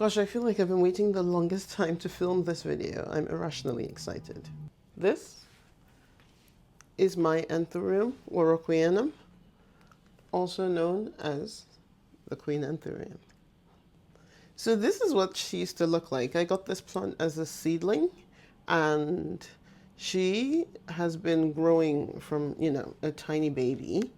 Gosh, I feel like I've been waiting the longest time to film this video. I'm irrationally excited. This is my Anthurium Warocqueanum, also known as the Queen Anthurium. So this is what she used to look like. I got this plant as a seedling, and she has been growing from, a tiny baby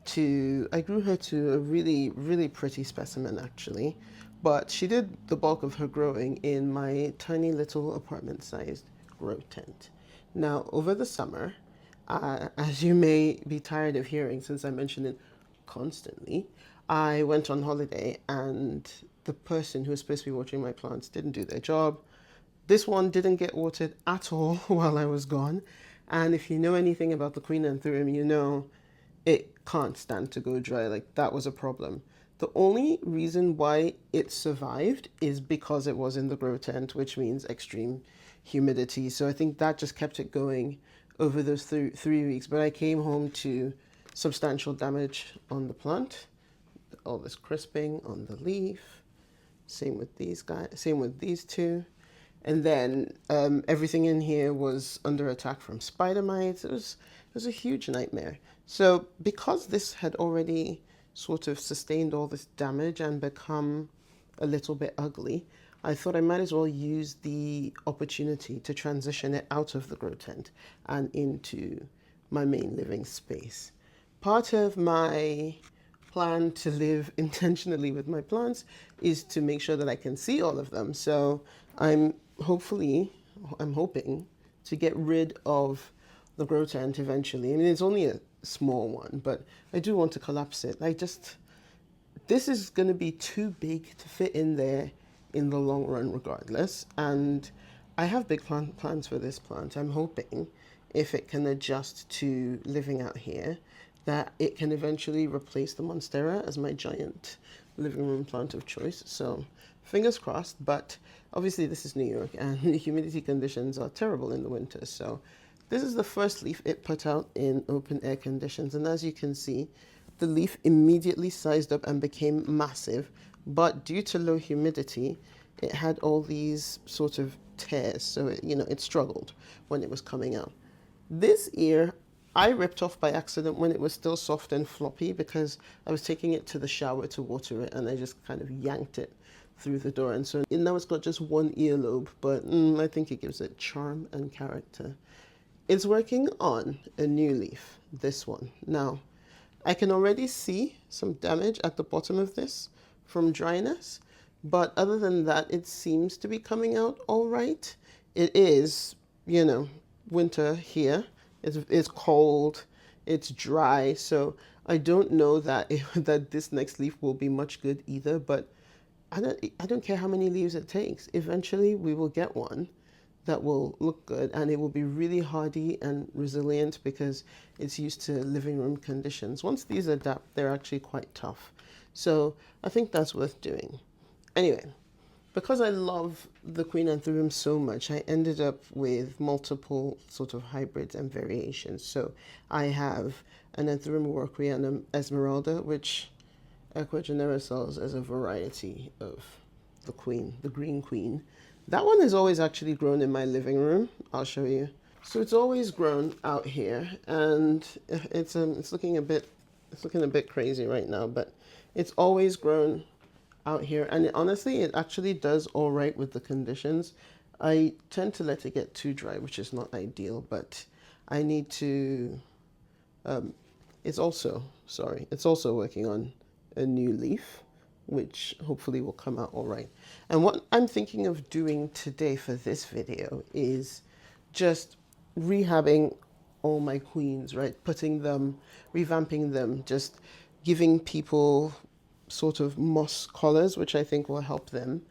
to, I grew her to a really, really pretty specimen actually. But she did the bulk of her growing in my tiny little apartment-sized grow tent. Now, over the summer, as you may be tired of hearing since I mention it constantly, I went on holiday and the person who was supposed to be watering my plants didn't do their job. This one didn't get watered at all while I was gone. And if you know anything about the Queen Anthurium, you know it can't stand to go dry. Like, that was a problem. The only reason why it survived is because it was in the grow tent, which means extreme humidity. So I think that just kept it going over those 3 weeks. But I came home to substantial damage on the plant, all this crisping on the leaf. Same with these guys, same with these two. And then everything in here was under attack from spider mites. It was a huge nightmare. So because this had already sort of sustained all this damage and become a little bit ugly, I thought I might as well use the opportunity to transition it out of the grow tent and into my main living space. Part of my plan to live intentionally with my plants is to make sure that I can see all of them. So I'm hoping to get rid of the grow tent eventually. I mean, it's only a small one, but I do want to collapse it. This is going to be too big to fit in there in the long run regardless. And I have big plans for this plant. I'm hoping if it can adjust to living out here, that it can eventually replace the Monstera as my giant living room plant of choice. So fingers crossed, but obviously this is New York and the humidity conditions are terrible in the winter. So this is the first leaf it put out in open air conditions. And as you can see, the leaf immediately sized up and became massive. But due to low humidity, it had all these sort of tears. So, it struggled when it was coming out. This ear, I ripped off by accident when it was still soft and floppy because I was taking it to the shower to water it and I just kind of yanked it through the door. And so now it's got just one earlobe, but I think it gives it charm and character. It's working on a new leaf, this one. Now, I can already see some damage at the bottom of this from dryness, but other than that, it seems to be coming out all right. It is, winter here. It's cold, it's dry, so I don't know that that this next leaf will be much good either, but I don't care how many leaves it takes. Eventually, we will get one that will look good and it will be really hardy and resilient because it's used to living room conditions. Once these adapt, they're actually quite tough. So I think that's worth doing. Anyway, because I love the Queen Anthurium so much, I ended up with multiple sort of hybrids and variations. So I have an Anthurium Warocqueanum Esmeralda, which Aquagenera sells as a variety of the queen, the green queen. That one has always actually grown in my living room. I'll show you. So it's always grown out here, and it's looking a bit crazy right now, but it's always grown out here, and honestly, it actually does all right with the conditions. I tend to let it get too dry, which is not ideal, but I need to. It's also working on a new leaf, which hopefully will come out all right. And what I'm thinking of doing today for this video is just rehabbing all my queens, right? Revamping them, just giving people sort of moss collars, which I think will help them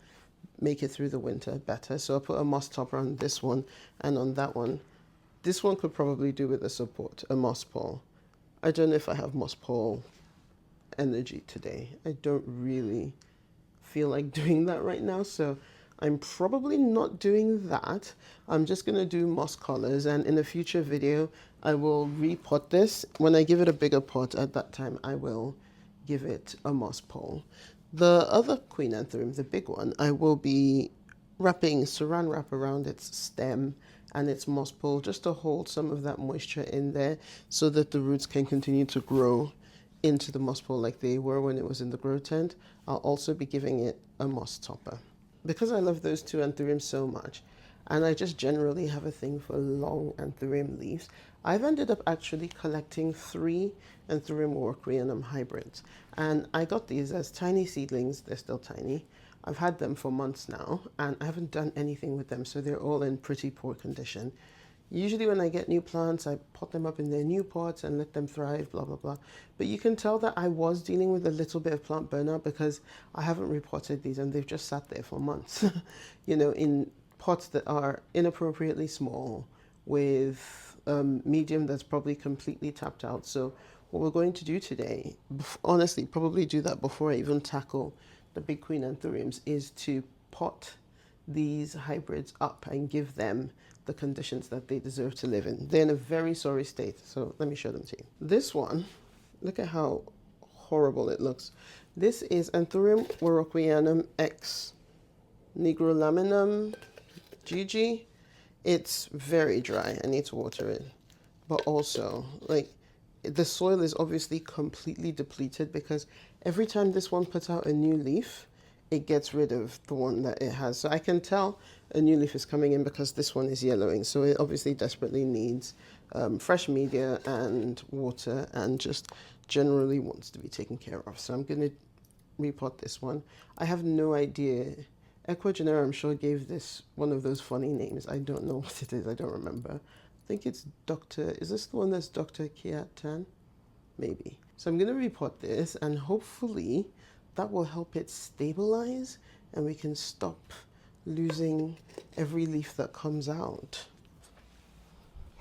make it through the winter better. So I'll put a moss topper on this one and on that one. This one could probably do with a support, a moss pole. I don't know if I have moss pole energy today. I don't really feel like doing that right now, so I'm probably not doing that. I'm just gonna do moss collars, and in a future video I will repot this. When I give it a bigger pot, at that time I will give it a moss pole. The other Queen Anthurium, the big one, I will be wrapping saran wrap around its stem and its moss pole just to hold some of that moisture in there so that the roots can continue to grow into the moss pole like they were when it was in the grow tent. I'll also be giving it a moss topper. Because I love those two anthuriums so much, and I just generally have a thing for long anthurium leaves, I've ended up actually collecting 3 Anthurium Warocqueanum hybrids. And I got these as tiny seedlings. They're still tiny. I've had them for months now, and I haven't done anything with them, so they're all in pretty poor condition. Usually when I get new plants, I pot them up in their new pots and let them thrive, blah, blah, blah. But you can tell that I was dealing with a little bit of plant burnout because I haven't repotted these and they've just sat there for months, you know, in pots that are inappropriately small with medium that's probably completely tapped out. So what we're going to do today, honestly, probably do that before I even tackle the big Queen Anthuriums, is to pot these hybrids up and give them the conditions that they deserve to live in. They're in a very sorry state, so let me show them to you. This one, look at how horrible it looks. This is Anthurium Warocqueanum X Nigrolaminum Gigi. It's very dry. I need to water it. But also, like, the soil is obviously completely depleted because every time this one puts out a new leaf, it gets rid of the one that it has. So I can tell a new leaf is coming in because this one is yellowing. So it obviously desperately needs fresh media and water and just generally wants to be taken care of. So I'm going to repot this one. I have no idea. Equagenera, I'm sure, gave this one of those funny names. I don't know what it is. I don't remember. I think it's Dr. Is this the one that's Dr. Kiatan? Maybe. So I'm going to repot this and hopefully that will help it stabilize and we can stop losing every leaf that comes out.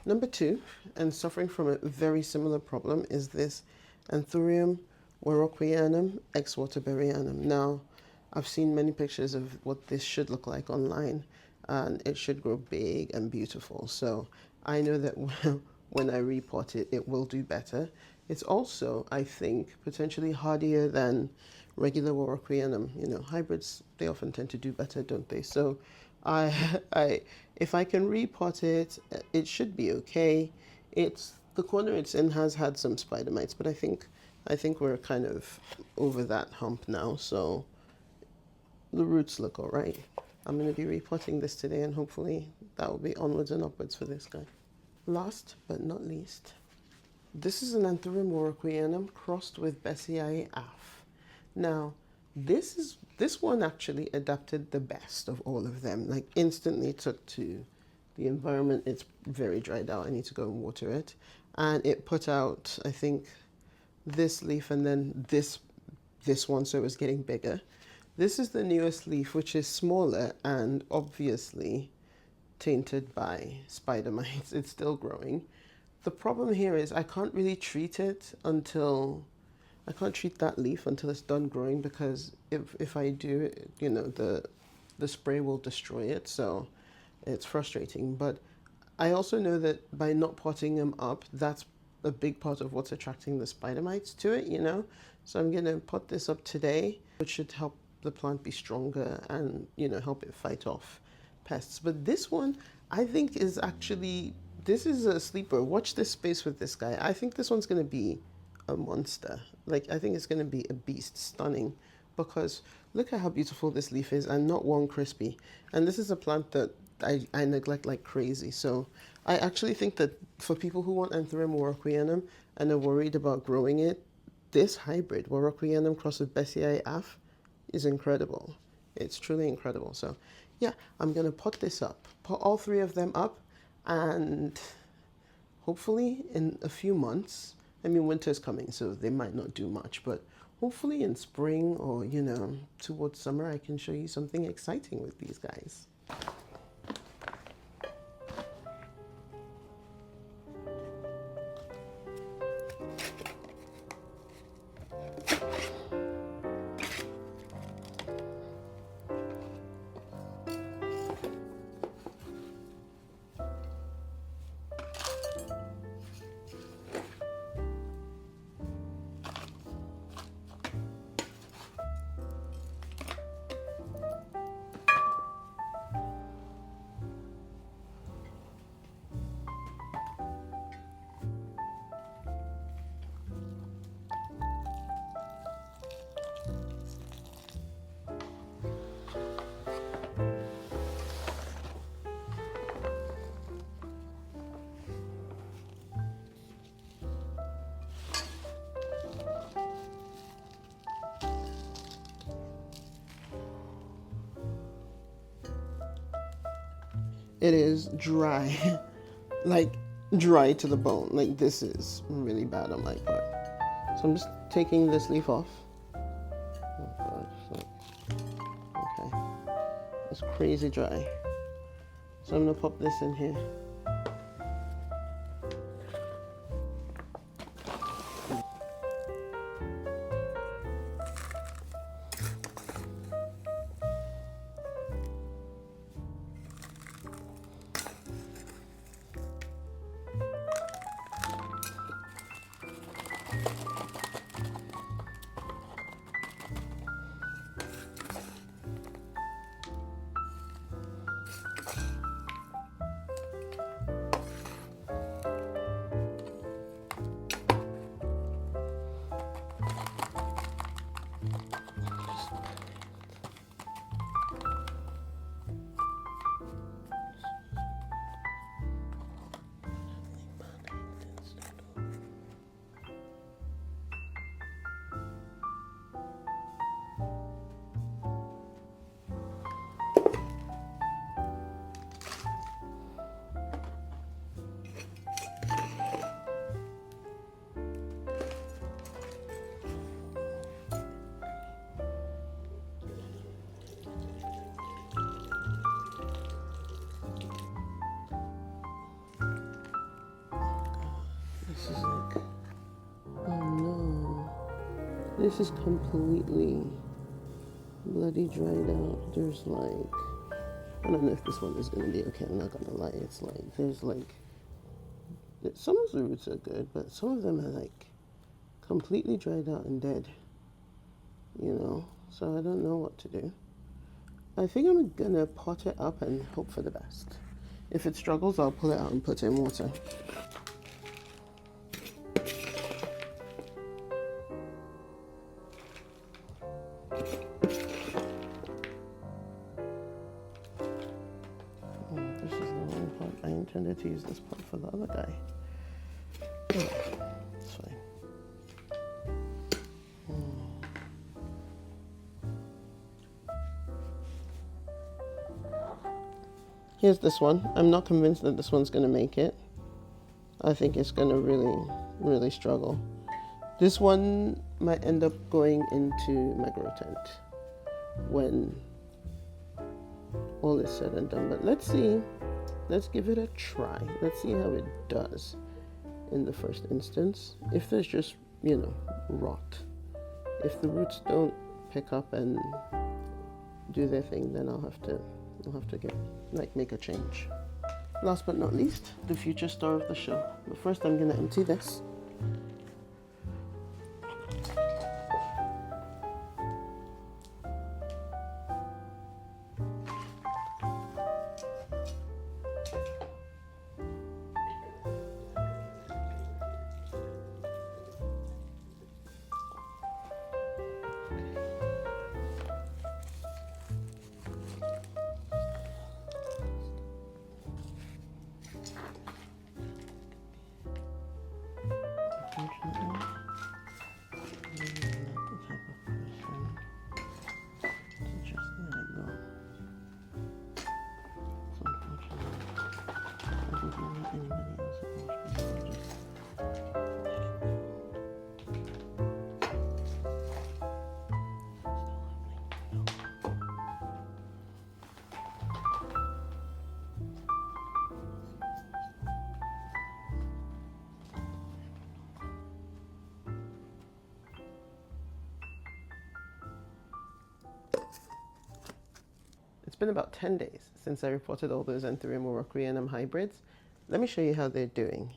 Number 2, and suffering from a very similar problem, is this Anthurium Warocqueanum x Waterburyanum. Now, I've seen many pictures of what this should look like online, and it should grow big and beautiful. So I know that when I repot it, it will do better. It's also, I think, potentially hardier than regular Warocqueanum. You know, hybrids, they often tend to do better, don't they? So if I can repot it, it should be okay. The corner it's in has had some spider mites, but I think we're kind of over that hump now. So the roots look all right. I'm going to be repotting this today, and hopefully that will be onwards and upwards for this guy. Last but not least, this is an Anthurium Warocqueanum crossed with Besseae af. Now, this one actually adapted the best of all of them. Like, instantly took to the environment. It's very dried out. I need to go and water it. And it put out, I think, this leaf and then this one, so it was getting bigger. This is the newest leaf, which is smaller and obviously tainted by spider mites. It's still growing. The problem here is I can't really treat it until, I can't treat that leaf until it's done growing, because if I do, you know, the spray will destroy it. So it's frustrating. But I also know that by not potting them up, that's a big part of what's attracting the spider mites to it, you know. So I'm going to pot this up today, which should help the plant be stronger and, you know, help it fight off pests. But this one, I think, is actually, this is a sleeper. Watch this space with this guy. I think this one's going to be a monster. Like, I think it's going to be a beast. Stunning. Because look at how beautiful this leaf is, and not one crispy. And this is a plant that I neglect like crazy. So I actually think that for people who want Anthurium Warocqueanum and are worried about growing it, this hybrid, Warocqueanum cross with Besseae af, is incredible. It's truly incredible. So yeah, I'm going to pot this up, pot all 3 of them up, and hopefully in a few months, I mean, winter's coming, so they might not do much, but hopefully in spring or, you know, towards summer, I can show you something exciting with these guys. it is dry, like dry to the bone. Like this is really bad on my part. So I'm just taking this leaf off. Oh God, so, okay. It's crazy dry. So I'm gonna pop this in here. This is like, oh no, this is completely bloody dried out. There's like, I don't know if this one is gonna be okay, I'm not gonna lie. It's like, there's like, some of the roots are good, but some of them are like completely dried out and dead, you know, so I don't know what to do. I think I'm gonna pot it up and hope for the best. If it struggles, I'll pull it out and put it in water. This is the wrong pot. I intended to use this pot for the other guy. Oh, it's fine. Here's this one. I'm not convinced that this one's going to make it. I think it's going to really struggle. This one might end up going into my grow tent when all is said and done. But let's see. Let's give it a try. Let's see how it does in the first instance. If there's just, you know, rot. If the roots don't pick up and do their thing, then I'll have to make a change. Last but not least, the future star of the show. But first I'm gonna empty this. It's been about 10 days since I reported all those Anthurium Warocqueanum hybrids. Let me show you how they're doing.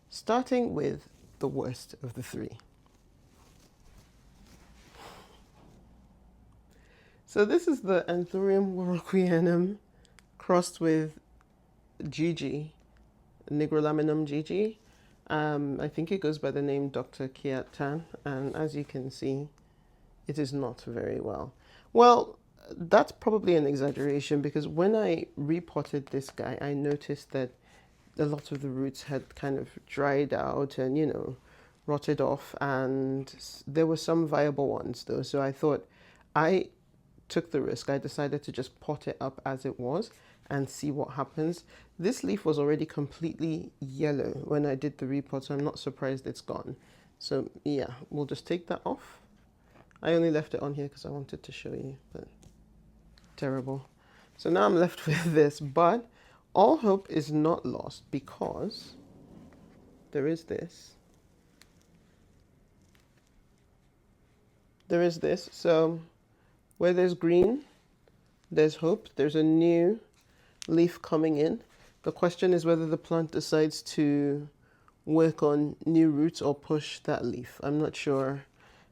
Starting with the worst of the three. So this is the Anthurium Warocqueanum crossed with Gigi, Nigrolaminum Gigi. I think it goes by the name Dr. Kiat Tan, and as you can see, it is not very well. Well, that's probably an exaggeration, because when I repotted this guy, I noticed that a lot of the roots had kind of dried out and, you know, rotted off, and there were some viable ones though. So I thought, I took the risk. I decided to just pot it up as it was and see what happens. This leaf was already completely yellow when I did the repot, so I'm not surprised it's gone. So yeah, we'll just take that off. I only left it on here because I wanted to show you, but terrible. So now I'm left with this, but all hope is not lost because there is this. There is this. So where there's green, there's hope. There's a new leaf coming in. The question is whether the plant decides to work on new roots or push that leaf. I'm not sure.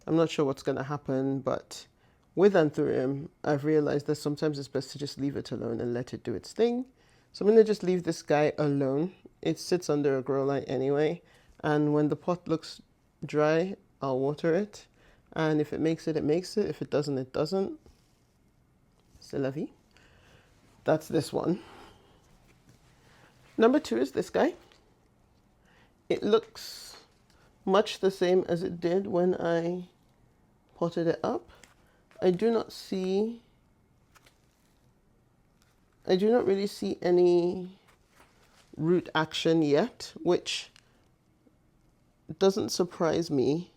I'm not sure what's going to happen, but with Anthurium, I've realized that sometimes it's best to just leave it alone and let it do its thing. So I'm going to just leave this guy alone. It sits under a grow light anyway, and when the pot looks dry, I'll water it. And if it makes it, it makes it. If it doesn't, it doesn't. C'est la vie. That's this one. Number 2 is this guy. It looks much the same as it did when I potted it up. I do not really see any root action yet, which doesn't surprise me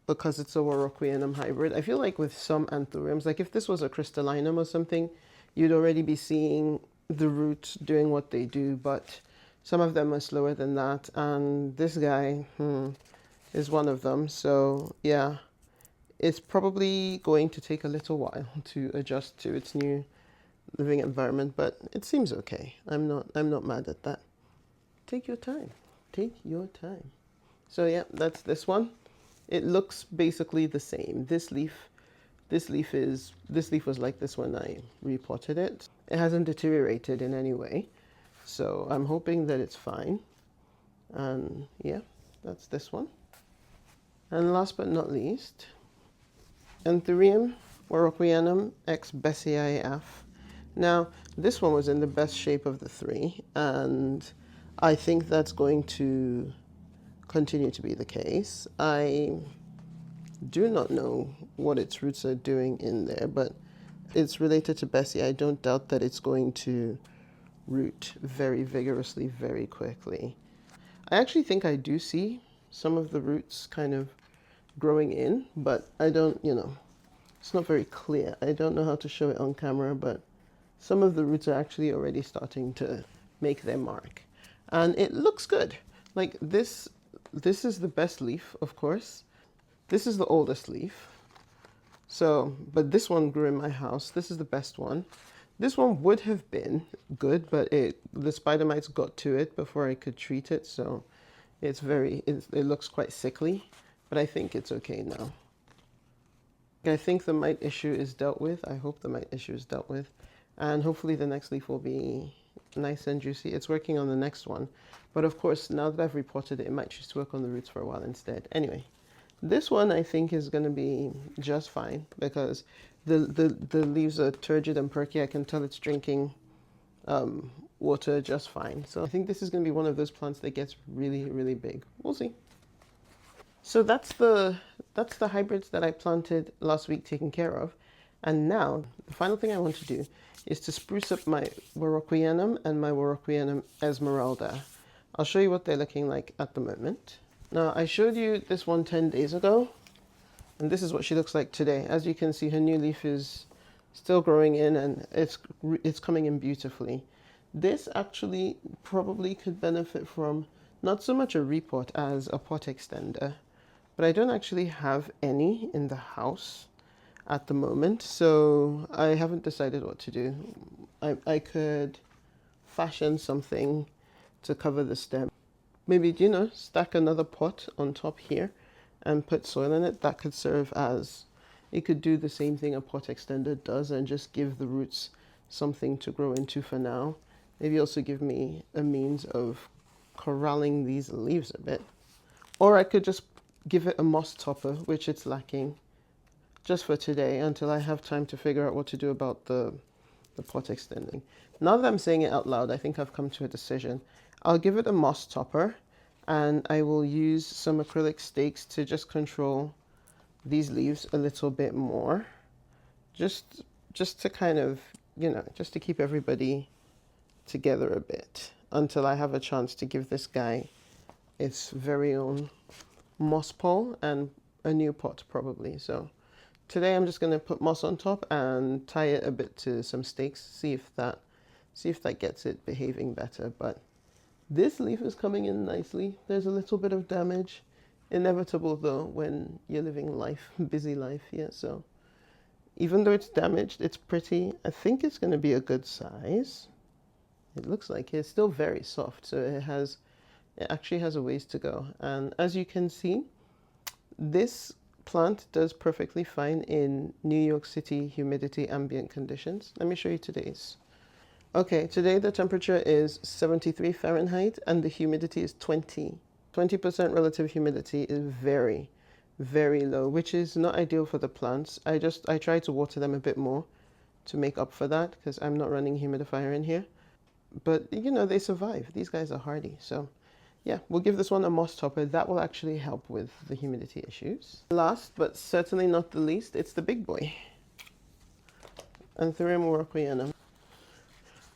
because it's a Warocqueanum hybrid. I feel like with some Anthuriums, like if this was a crystallinum or something, you'd already be seeing the roots doing what they do, but some of them are slower than that, and this guy is one of them. So yeah, it's probably going to take a little while to adjust to its new living environment, but it seems okay. I'm not mad at that. Take your time. Take your time. So yeah, that's this one. It looks basically the same. This leaf was like this when I repotted it. It hasn't deteriorated in any way, so I'm hoping that it's fine. And yeah, that's this one. And last but not least, Anthurium Warocqueanum x Besseae af. Now, this one was in the best shape of the 3, and I think that's going to continue to be the case. I do not know what its roots are doing in there, but it's related to Besseae. I don't doubt that it's going to root very vigorously, very quickly. I actually think I do see some of the roots kind of growing in, but I don't, it's not very clear. I don't know how to show it on camera, but some of the roots are actually already starting to make their mark. And it looks good. Like this is the best leaf, of course. This is the oldest leaf. So, but this one grew in my house. This is the best one. This one would have been good, but the spider mites got to it before I could treat it. So it looks quite sickly, but I think it's okay now. I think the mite issue is dealt with. I hope the mite issue is dealt with. And hopefully the next leaf will be nice and juicy. It's working on the next one. But of course, now that I've repotted it, it might choose to work on the roots for a while instead. Anyway, this one I think is going to be just fine because the leaves are turgid and perky. I can tell it's drinking water just fine. So I think this is going to be one of those plants that gets really, really big. We'll see. So that's the hybrids that I planted last week taken care of. And now the final thing I want to do is to spruce up my Warocqueanum and my Warocqueanum Esmeralda. I'll show you what they're looking like at the moment. Now, I showed you this one 10 days ago, and this is what she looks like today. As you can see, her new leaf is still growing in, and it's coming in beautifully. This actually probably could benefit from not so much a repot as a pot extender, but I don't actually have any in the house at the moment, so I haven't decided what to do. I could fashion something to cover the stem. Maybe, stack another pot on top here and put soil in it. That could serve as, it could do the same thing a pot extender does and just give the roots something to grow into for now. Maybe also give me a means of corralling these leaves a bit. Or I could just give it a moss topper, which it's lacking, just for today until I have time to figure out what to do about the pot extending. Now that I'm saying it out loud, I think I've come to a decision. I'll give it a moss topper, and I will use some acrylic stakes to just control these leaves a little bit more. just to kind of, you know, just to keep everybody together a bit until I have a chance to give this guy its very own moss pole and a new pot probably. So today I'm just going to put moss on top and tie it a bit to some stakes, see if that gets it behaving better. But this leaf is coming in nicely. There's a little bit of damage, inevitable though when you're living life, busy life. Yeah, so even though it's damaged, it's pretty. I think it's going to be a good size. It looks like it's still very soft, so it actually has a ways to go. And as you can see, this plant does perfectly fine in New York City humidity ambient conditions. Let me show you today's. Okay, today the temperature is 73 Fahrenheit and the humidity is 20. 20% relative humidity is very, very low, which is not ideal for the plants. I try to water them a bit more to make up for that because I'm not running humidifier in here. But, you know, they survive. These guys are hardy. So, yeah, we'll give this one a moss topper. That will actually help with the humidity issues. Last, but certainly not the least, it's the big boy. Anthurium Warocqueanum.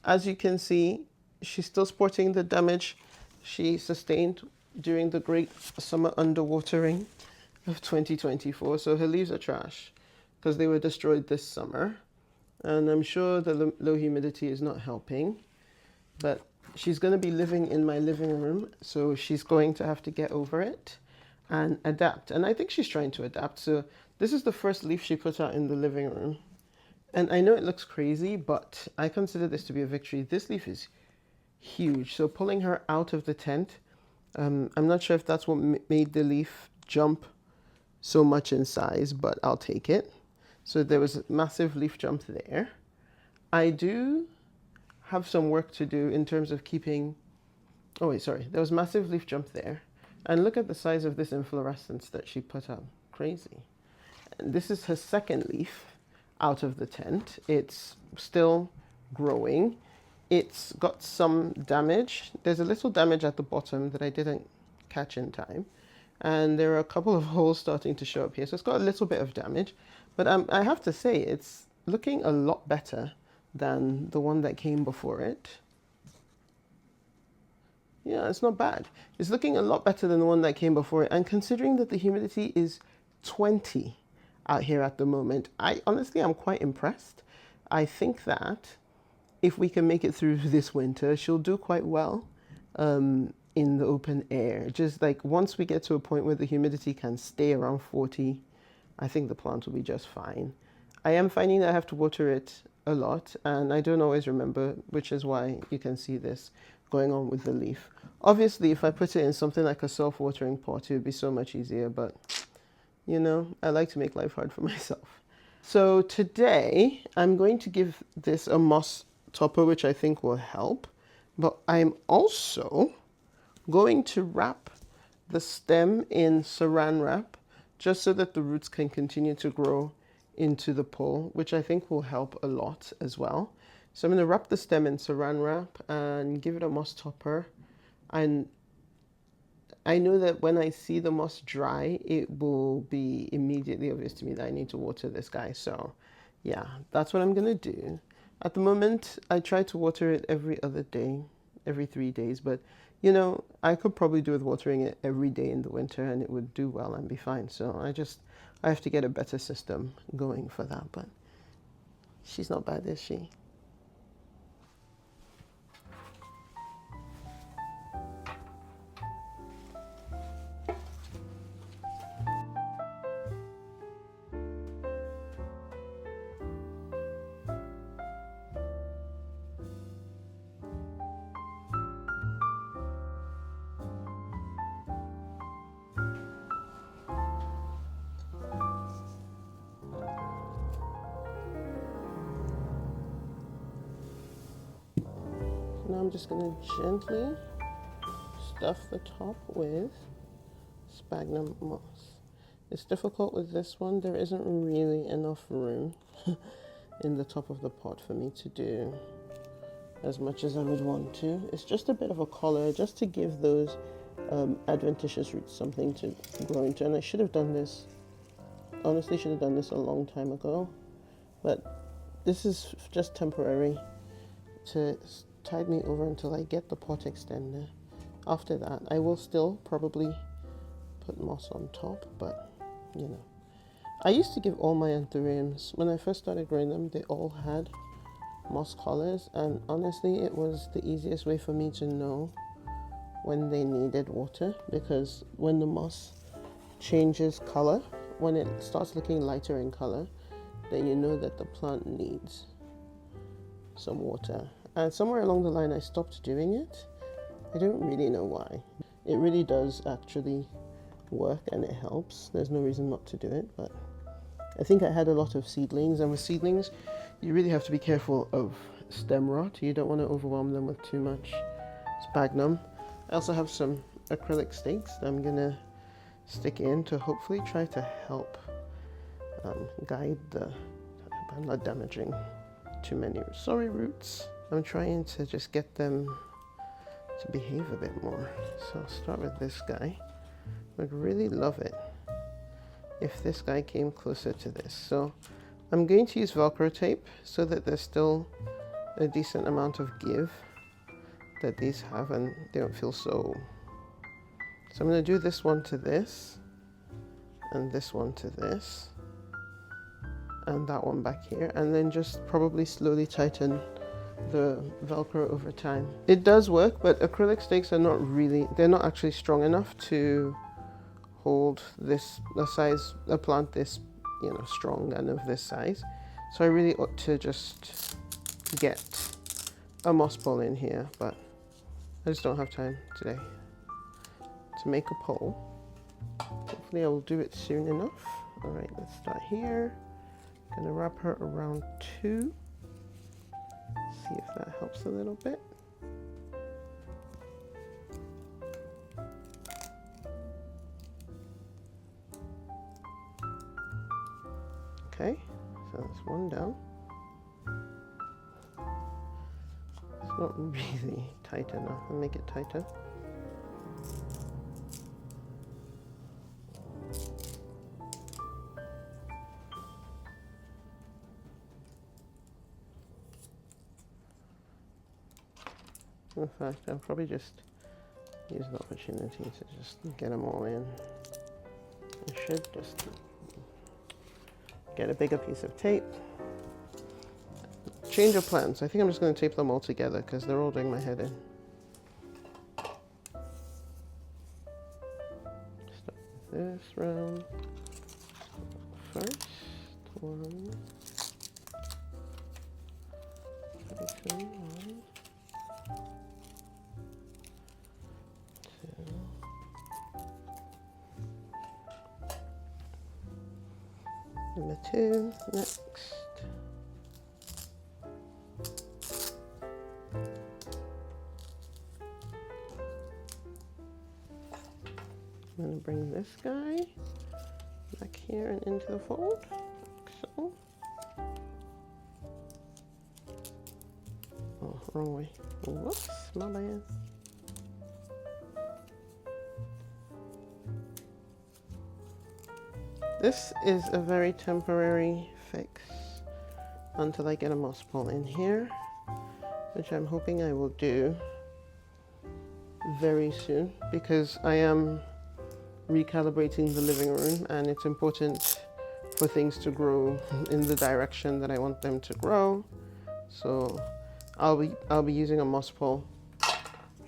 As you can see, she's still sporting the damage she sustained during the great summer underwatering of 2024. So her leaves are trash because they were destroyed this summer. And I'm sure the low humidity is not helping. But she's going to be living in my living room, so she's going to have to get over it and adapt. And I think she's trying to adapt. So this is the first leaf she put out in the living room. And I know it looks crazy, but I consider this to be a victory. This leaf is huge. So pulling her out of the tent, I'm not sure if that's what made the leaf jump so much in size, but I'll take it. So there was a massive leaf jump there. I do have some work to do in terms of keeping, oh wait, sorry, there was massive leaf jump there. And look at the size of this inflorescence that she put up. Crazy. And this is her second leaf out of the tent. It's still growing. It's got some damage. There's a little damage at the bottom that I didn't catch in time. And there are a couple of holes starting to show up here. So it's got a little bit of damage. But I have to say, it's looking a lot better than the one that came before it. Yeah, it's not bad. It's looking a lot better than the one that came before it. And considering that the humidity is 20 out here at the moment, honestly, I'm quite impressed. I think that if we can make it through this winter, she'll do quite well in the open air. Just like once we get to a point where the humidity can stay around 40, I think the plant will be just fine. I am finding that I have to water it a lot, and I don't always remember, which is why you can see this going on with the leaf. Obviously, if I put it in something like a self-watering pot, it would be so much easier, but you know, I like to make life hard for myself. So today, I'm going to give this a moss topper, which I think will help, but I'm also going to wrap the stem in saran wrap just so that the roots can continue to grow into the pole, which I think will help a lot as well. So I'm going to wrap the stem in saran wrap and give it a moss topper. And I know that when I see the moss dry, it will be immediately obvious to me that I need to water this guy. So yeah, that's what I'm going to do. At the moment, I try to water it every other day, every 3 days. But, you know, I could probably do with watering it every day in the winter and it would do well and be fine. So I have to get a better system going for that. But she's not bad, is she? Now I'm just going to gently stuff the top with sphagnum moss. It's difficult with this one. There isn't really enough room in the top of the pot for me to do as much as I would want to. It's just a bit of a collar just to give those adventitious roots something to grow into. And I should have done this, honestly should have done this a long time ago. But this is just temporary to tide me over until I get the pot extender. After that, I will still probably put moss on top, but you know. I used to give all my anthuriums, when I first started growing them, they all had moss collars, and honestly it was the easiest way for me to know when they needed water, because when the moss changes color, when it starts looking lighter in color, then you know that the plant needs some water. And somewhere along the line I stopped doing it. I don't really know why. It really does actually work and it helps. There's no reason not to do it, but I think I had a lot of seedlings, and with seedlings you really have to be careful of stem rot. You don't want to overwhelm them with too much sphagnum. I also have some acrylic stakes that I'm gonna stick in to hopefully try to help guide I'm not damaging too many sorry roots. I'm trying to just get them to behave a bit more. So I'll start with this guy. Would really love it if this guy came closer to this. So I'm going to use Velcro tape so that there's still a decent amount of give that these have and they don't feel so. So I'm going to do this one to this and this one to this and that one back here, and then just probably slowly tighten the Velcro over time. It does work, but acrylic stakes are not really, they're not actually strong enough to hold this, a plant this, you know, strong and of this size. So I really ought to just get a moss pole in here, but I just don't have time today to make a pole. Hopefully I will do it soon enough. All right, let's start here. Gonna wrap her around 2. See if that helps a little bit. Okay, so that's one down. It's not really tight enough. I'll make it tighter. In fact, I'll probably just use the opportunity to just get them all in. I should just get a bigger piece of tape. Change of plans. I think I'm just going to tape them all together because they're all doing my head in. Start with this round. First one. Second one. Number 2, next. I'm going to bring this guy back here and into the fold, like so. Oh, wrong way. Whoops, my bad. This is a very temporary fix until I get a moss pole in here, which I'm hoping I will do very soon because I am recalibrating the living room and it's important for things to grow in the direction that I want them to grow. So I'll be using a moss pole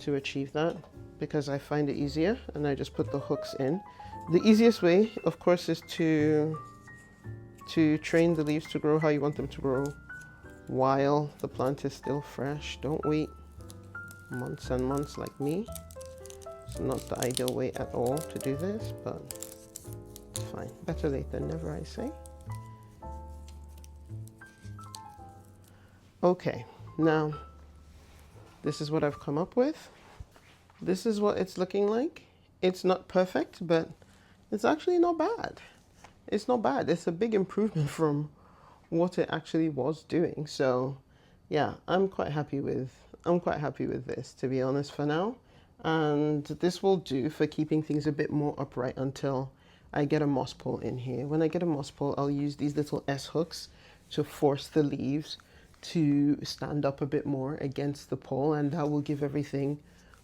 to achieve that because I find it easier and I just put the hooks in. The easiest way, of course, is to train the leaves to grow how you want them to grow while the plant is still fresh. Don't wait months and months like me. It's not the ideal way at all to do this, but it's fine. Better late than never, I say. Okay, now this is what I've come up with. This is what it's looking like. It's not perfect, but it's actually not bad. It's not bad. It's a big improvement from what it actually was doing. So yeah, I'm quite happy with this, to be honest, for now. And this will do for keeping things a bit more upright until I get a moss pole in here. When I get a moss pole, I'll use these little S hooks to force the leaves to stand up a bit more against the pole, and that will give everything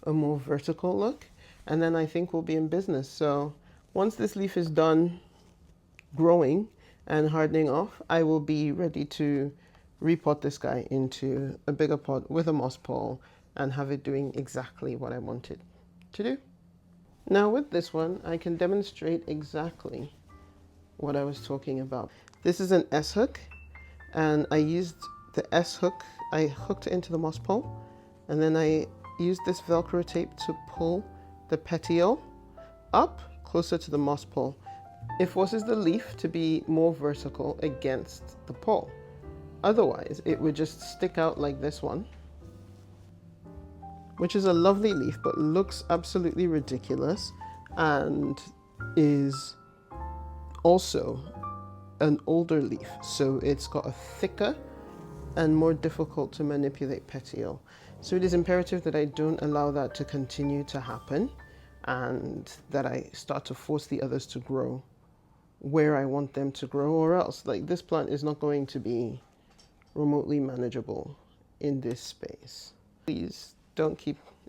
a more vertical look. And then I think we'll be in business. So once this leaf is done growing and hardening off, I will be ready to repot this guy into a bigger pot with a moss pole and have it doing exactly what I want it to do. Now with this one, I can demonstrate exactly what I was talking about. This is an S hook, and I used the S hook, I hooked it into the moss pole, and then I used this Velcro tape to pull the petiole up closer to the moss pole. It forces the leaf to be more vertical against the pole. Otherwise, it would just stick out like this one, which is a lovely leaf, but looks absolutely ridiculous and is also an older leaf. So it's got a thicker and more difficult to manipulate petiole. So it is imperative that I don't allow that to continue to happen and that I start to force the others to grow where I want them to grow, or else like this plant is not going to be remotely manageable in this space. Please don't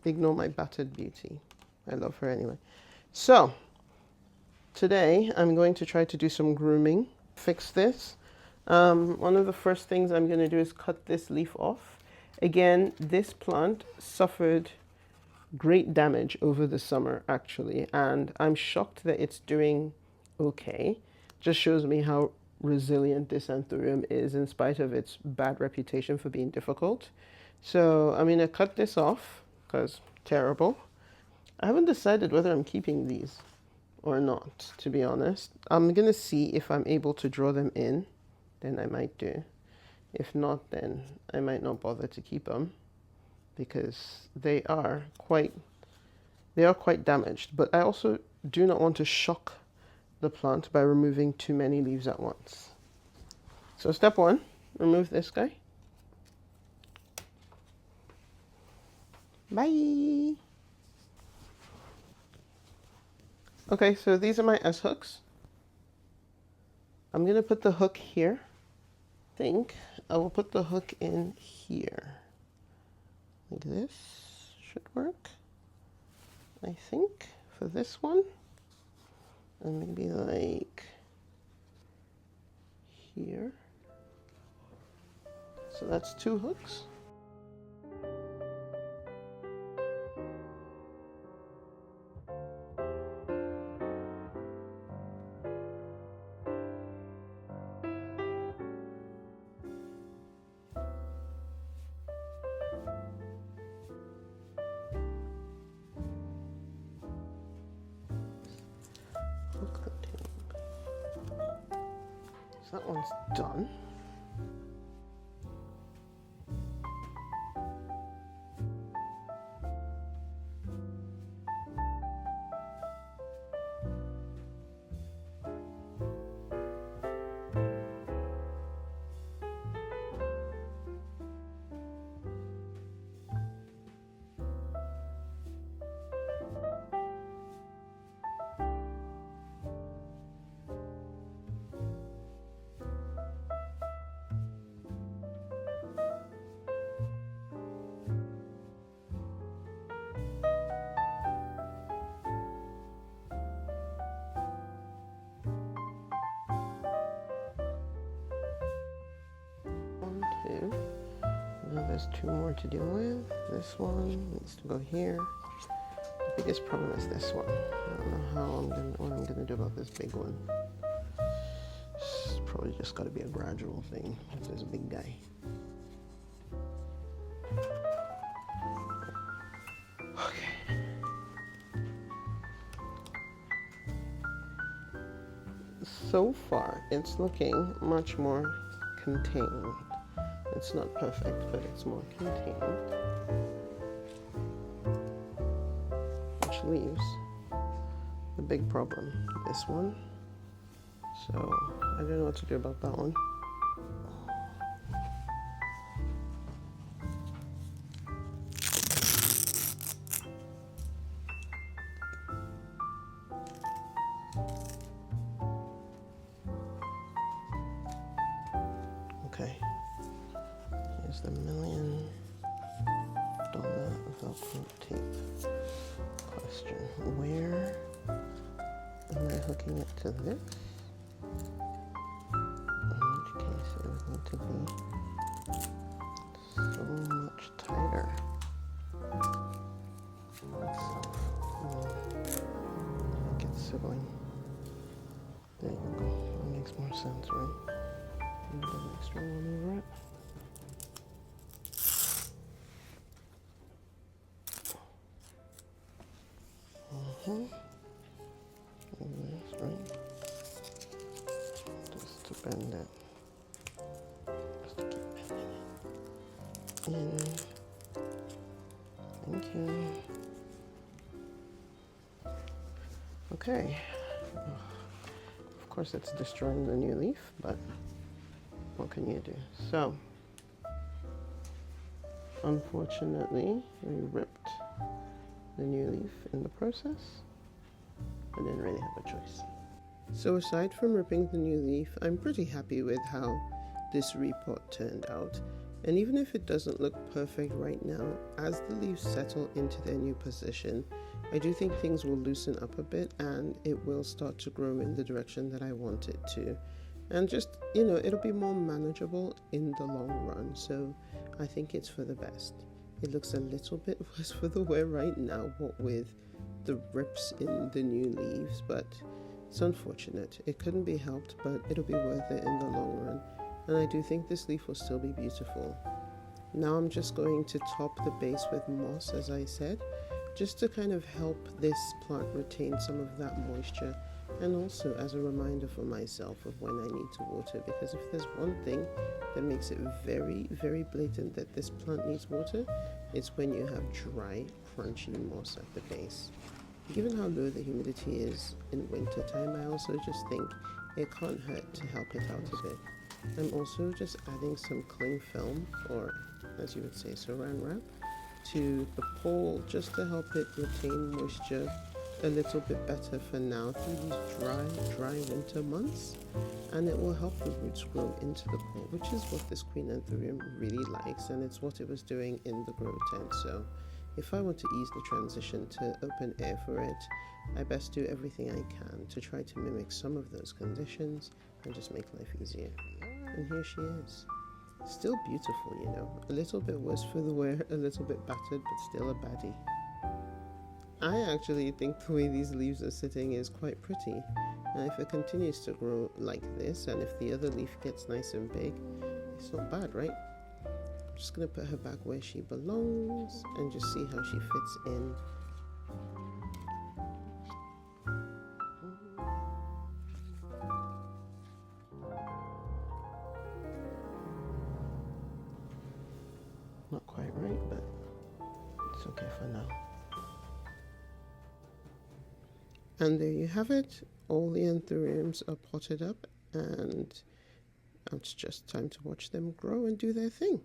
ignore my battered beauty. I love her anyway. So today I'm going to try to do some grooming, fix this. One of the first things I'm going to do is cut this leaf off. Again, this plant suffered great damage over the summer actually, and I'm shocked that it's doing okay. Just shows me how resilient this Anthurium is in spite of its bad reputation for being difficult. So I'm going to cut this off because terrible. I haven't decided whether I'm keeping these or not, to be honest. I'm going to see if I'm able to draw them in, then I might do. If not, then I might not bother to keep them because they are quite damaged. But I also do not want to shock the plant by removing too many leaves at once. So step one, remove this guy. Bye. Okay, so these are my S hooks. I'm going to put the hook here. I think I will put the hook in here. Like this should work, I think, for this one. And maybe like here. So that's 2 hooks. So that one's done. Now there's 2 more to deal with. This one needs to go here. The biggest problem is this one. I don't know what I'm gonna do about this big one. It's probably just gotta be a gradual thing with this big guy. Okay. So far, it's looking much more contained. It's not perfect, but it's more contained. Which leaves the big problem, this one. So I don't know what to do about that one. Here's the $1 million Velcro tape question. Where am I hooking it to this? In which case it would need to be so much tighter. I think it's sewing. There you go. That makes more sense, right? And put an extra one over it. This, right? Just to bend it. Just to keep bending it. Thank you. Okay. Of course it's destroying the new leaf, but what can you do? So, unfortunately, we ripped the new leaf in the process. I didn't really have a choice. So aside from ripping the new leaf, I'm pretty happy with how this repot turned out. And even if it doesn't look perfect right now, as the leaves settle into their new position, I do think things will loosen up a bit and it will start to grow in the direction that I want it to. And just, it'll be more manageable in the long run. So I think it's for the best. It looks a little bit worse for the wear right now, what with the rips in the new leaves, but it's unfortunate. It couldn't be helped, but it'll be worth it in the long run. And I do think this leaf will still be beautiful. Now I'm just going to top the base with moss, as I said, just to kind of help this plant retain some of that moisture, and also as a reminder for myself of when I need to water, because if there's one thing that makes it very, very blatant that this plant needs water, it's when you have dry, crunchy moss at the base. Given how low the humidity is in winter time, I also just think it can't hurt to help it out a bit. I'm also just adding some cling film, or as you would say, saran wrap, to the pole just to help it retain moisture a little bit better for now through these dry winter months, and it will help the roots grow into the pole, which is what this Queen Anthurium really likes, and it's what it was doing in the grow tent. So if I want to ease the transition to open air for it, I best do everything I can to try to mimic some of those conditions and just make life easier. And here she is. Still beautiful, a little bit worse for the wear, a little bit battered, but still a baddie. I actually think the way these leaves are sitting is quite pretty. And if it continues to grow like this, and if the other leaf gets nice and big, it's not bad, right? I'm just going to put her back where she belongs and just see how she fits in. Not quite right, but it's okay for now. And there you have it. All the anthuriums are potted up, and it's just time to watch them grow and do their thing.